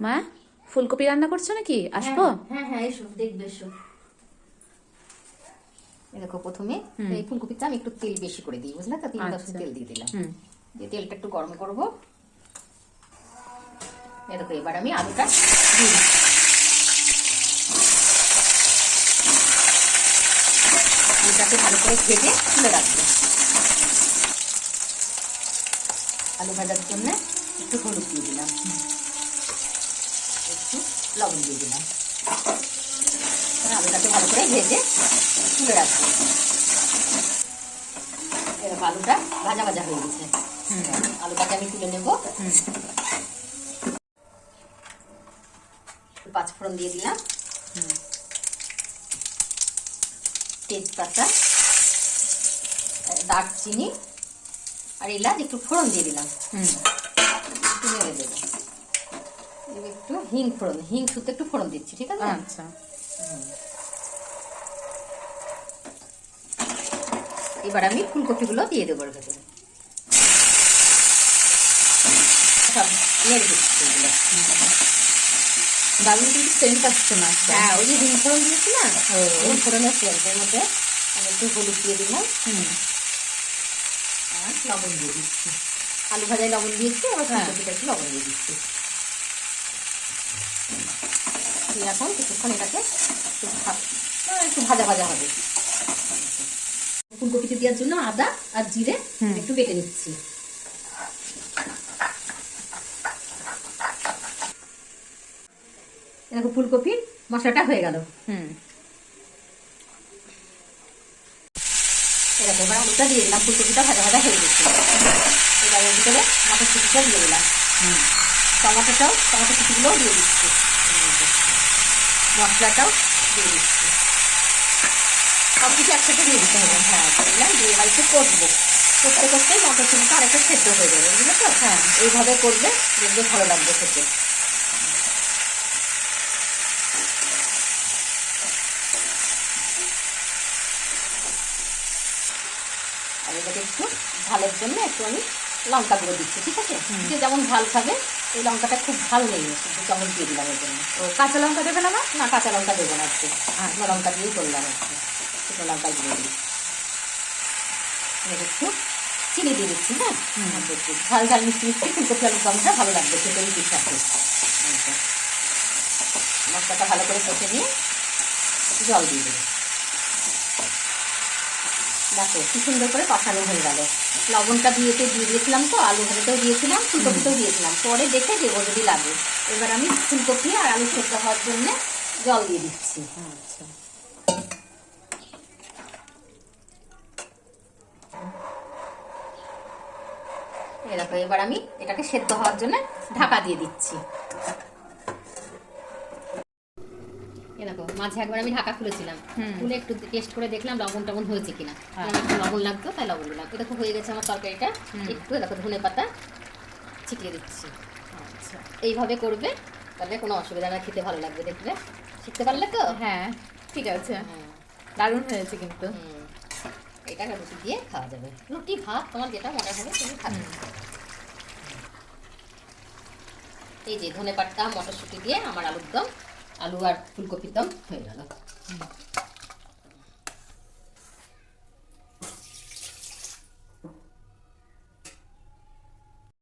মা, ফুলকপি রান্না করছো নাকি? আসবো? হ্যাঁ হ্যাঁ, এসো, দেখবে, এসো। দেখো, প্রথমে এই ফুলকপিটা আমি একটু তেল বেশি করে দিই, বুঝলে তো? 3-10 তেল দিয়ে দিলাম। দিয়ে তেলটা একটু গরম করবো। দেখো, এবার আমি আলুটা দিয়ে দিচ্ছি। আলুটাকে ভালো করে ভেজে তুলে রাখবো। আলু ভাজার জন্য একটু হলুদ দিয়ে দিলাম, একটু লবণ দিয়ে দিলাম। আলুটাকে ভালো করে ভেজে তুলে রাখবো। এরকম আলুটা ভাজা ভাজা হয়ে গেছে। আলুটাকে আমি তুলে নেব। পাঁচফোড়ন দিয়ে দিলাম, তেজপাতা, দারচিনি আর এলাচ একটু ফোড়ন দিয়ে দিলাম। একটু নেড়ে দেবো। একটু হিং ফোড়ন, হিং শুদ্ধ একটু ফোড়ন দিচ্ছি, ঠিক আছে? আচ্ছা। এবার আমি ফুলকপিগুলো দিয়ে দেবো এর ভেতরে। সব নেড়ে দিচ্ছি এগুলো। দারুণ কিন্তু সেন্ট আসছে না? হ্যাঁ, ওই যে হিং ফোড়ন দিয়েছি না, হিং ফোড়নের সেন্টের মধ্যে আমি একটু হলুদ দিয়ে দিলাম আর লবণ দিয়ে দিচ্ছি। আলু ভাজায় লবণ দিয়েছি, আবার ফুলকপিটা একটু লবণ দিয়ে দিচ্ছি। এখন কিছুক্ষণ এটাকে একটু ভাজা ভাজা হবে। ফুলকপিতে দেওয়ার জন্য আদা আর জিরে একটু বেটে নিচ্ছি। এরকম ফুলকপির মশলাটা হয়ে গেল। এরকম এবার আলুটা দিয়ে দিলাম, ফুলকপিটা ভাজা ভাজা হয়ে গেছে। এবার এর ভিতরে মটরশুঁটিটা দিয়ে দিলাম, টমেটোগুলোও দিয়ে দিচ্ছি, মশলাটাও দিয়ে দিচ্ছি। সব কিছু একসাথে দিয়ে দিতে হবে। হ্যাঁ, দিলাম, দিয়ে এবার একটু কষবো। করতে করতেই মটরশুঁটিটা আরেকটা সেদ্ধ হয়ে যাবে, বুঝলে তো? হ্যাঁ, এইভাবে করবে, দেখবে ভালো লাগবে খেতে। আর এটাকে একটু ঝালের জন্য একটু আমি লঙ্কা গুঁড়ো দিচ্ছি, ঠিক আছে? যে যেমন ঝাল খাবে, এই লঙ্কাটা খুব ঝাল নেই, শুধু চামচ দিয়ে দিলাম এর জন্য। ও, কাঁচা লঙ্কা দেবে না? না, কাঁচা লঙ্কা দেবো না, একটু শুকনো লঙ্কা দিয়েই করলাম। একটু শুকনো লঙ্কা গুঁড়ো দিই। একটু চিনি দিয়ে দিচ্ছি। হ্যাঁ, ঝাল ঝাল মিষ্টি মিষ্টি ফুলকপি আলুর দমটা ভালো লাগবে খেতে রুটির সাথে। মশলাটা ভালো করে কষে নিয়ে জল দিয়ে দেবো। দেখো কি সুন্দর করে কষানো হয়ে গেল। লবণটা দিয়ে দিয়েছিলাম, তো আলু ভাজাতেও দিয়েছিলাম, ফুলকপিতেও দিয়েছিলাম, পরে দেখে দেবো যদি লাগে। এবার আমি ফুলকপি আর আলু সেদ্ধ হওয়ার জন্য জল দিয়ে দিচ্ছি। আচ্ছা। এরকম এবার আমি এটাকে সেদ্ধ হওয়ার জন্য ঢাকা দিয়ে দিচ্ছি। এরকম মাঝে একবার আমি ঢাকা খুলেছিলাম, খুলে একটু টেস্ট করে দেখলাম লবণ টবণ হয়েছে কিনা। একটু লবণ লাগতো, তাই লবণ দিলাম। এটা খুব হয়ে গেছে আমার তরকারিটা। একটু দেখো ধনে পাতা ছিটিয়ে দিচ্ছি। আচ্ছা, এইভাবে করবে, তাহলে কোনো অসুবিধা না, খেতে ভালো লাগবে। দেখবে, শিখতে পারলে তো? হ্যাঁ, ঠিক আছে। দারুণ হয়েছে কিন্তু। এটা রুটি দিয়ে খাওয়া যাবে, রুটি ভাত তোমার যেটা মনে হবে তুমি খাবে। এই যে ধনে পাতা মটরশুঁটি দিয়ে আমার আলুর দম, আলু আর ফুলকপির দম হয়ে গেল।